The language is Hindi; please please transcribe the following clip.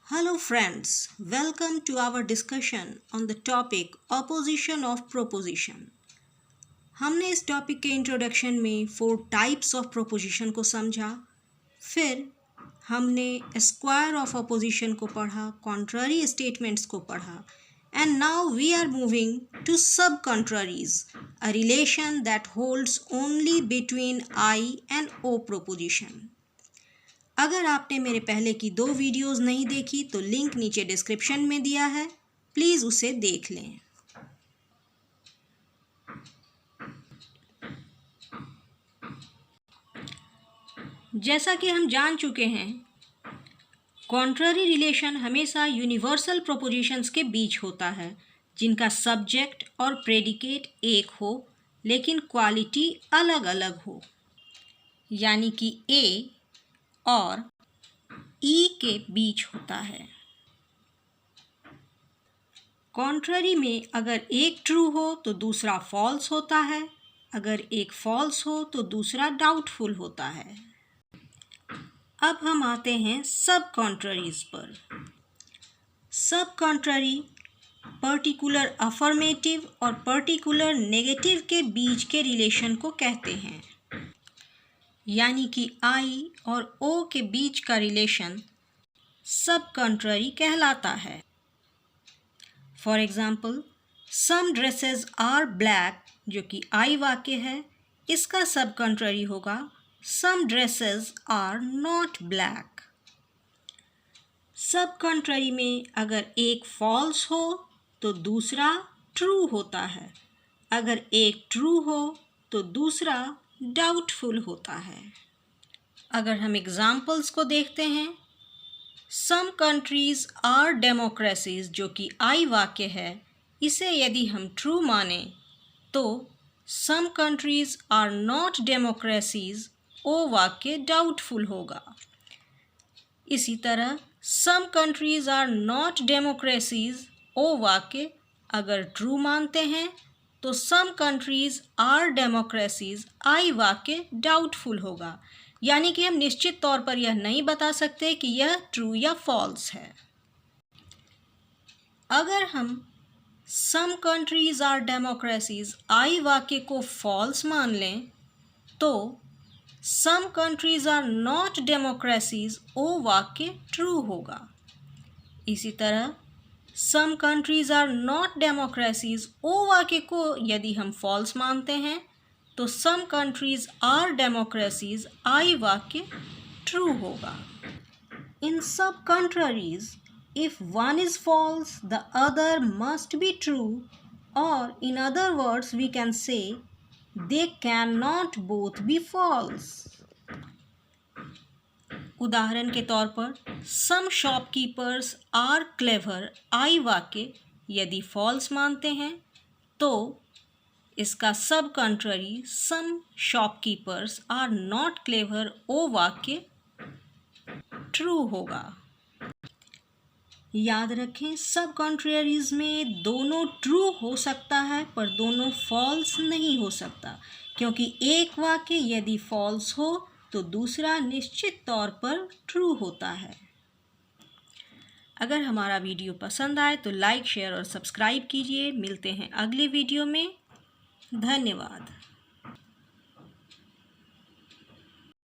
Hello friends, welcome to our discussion on the topic opposition of proposition. हमने इस टॉपिक के इंट्रोडक्शन में 4 टाइप्स ऑफ प्रोपोजिशन को समझा, फिर हमने स्क्वायर ऑफ ऑपोजिशन को पढ़ा, कॉन्ट्ररी स्टेटमेंट्स को पढ़ा, and now we are moving to sub-contraries, a relation that holds only between I and O proposition. अगर आपने मेरे पहले की 2 वीडियोस नहीं देखी तो लिंक नीचे डिस्क्रिप्शन में दिया है, प्लीज़ उसे देख लें। जैसा कि हम जान चुके हैं, कॉन्ट्ररी रिलेशन हमेशा यूनिवर्सल प्रोपोजिशंस के बीच होता है जिनका सब्जेक्ट और प्रेडिकेट एक हो लेकिन क्वालिटी अलग अलग हो, यानी कि ए और ई के बीच होता है। कॉन्ट्ररी में अगर एक ट्रू हो तो दूसरा फॉल्स होता है, अगर एक फॉल्स हो तो दूसरा डाउटफुल होता है। अब हम आते हैं सब कॉन्ट्ररीज पर। सब कॉन्ट्ररी पर्टिकुलर अफर्मेटिव और पर्टिकुलर नेगेटिव के बीच के रिलेशन को कहते हैं, यानी कि आई और ओ के बीच का रिलेशन सब कॉन्ट्ररी कहलाता है। For example, some dresses are black जो कि आई वाक्य है, इसका सब कॉन्ट्ररी होगा some dresses are not black. Subcontrary में अगर एक फॉल्स हो तो दूसरा ट्रू होता है, अगर एक ट्रू हो तो दूसरा डाउटफुल होता है। अगर हम एग्जाम्पल्स को देखते हैं, सम कंट्रीज आर डेमोक्रेसीज जो कि आई वाक्य है, इसे यदि हम ट्रू माने तो some countries are not democracies O वाक्य डाउटफुल होगा। इसी तरह some countries are not democracies O वाक्य अगर ट्रू मानते हैं तो some countries are democracies I वाक्य डाउटफुल होगा, यानी कि हम निश्चित तौर पर यह नहीं बता सकते कि यह ट्रू या फॉल्स है। अगर हम some countries are democracies I वाक्य को फॉल्स मान लें तो some countries are not democracies O वाक्य ट्रू होगा। इसी तरह some countries are not democracies O वाक्य को यदि हम फॉल्स मानते हैं तो some countries are democracies I वाक्य ट्रू होगा। In subcontraries if one is false the other must be true, और in other words we can say they cannot not both be false. उदाहरण के तौर पर some shopkeepers are clever I वाक्य यदि फॉल्स मानते हैं तो इसका subcontrary some shopkeepers are not clever O वाक्य ट्रू होगा। याद रखें, सब कंट्ररीज में दोनों ट्रू हो सकता है पर दोनों फॉल्स नहीं हो सकता, क्योंकि एक वाक्य यदि फॉल्स हो तो दूसरा निश्चित तौर पर ट्रू होता है। अगर हमारा वीडियो पसंद आए तो लाइक, शेयर और सब्सक्राइब कीजिए। मिलते हैं अगले वीडियो में। धन्यवाद।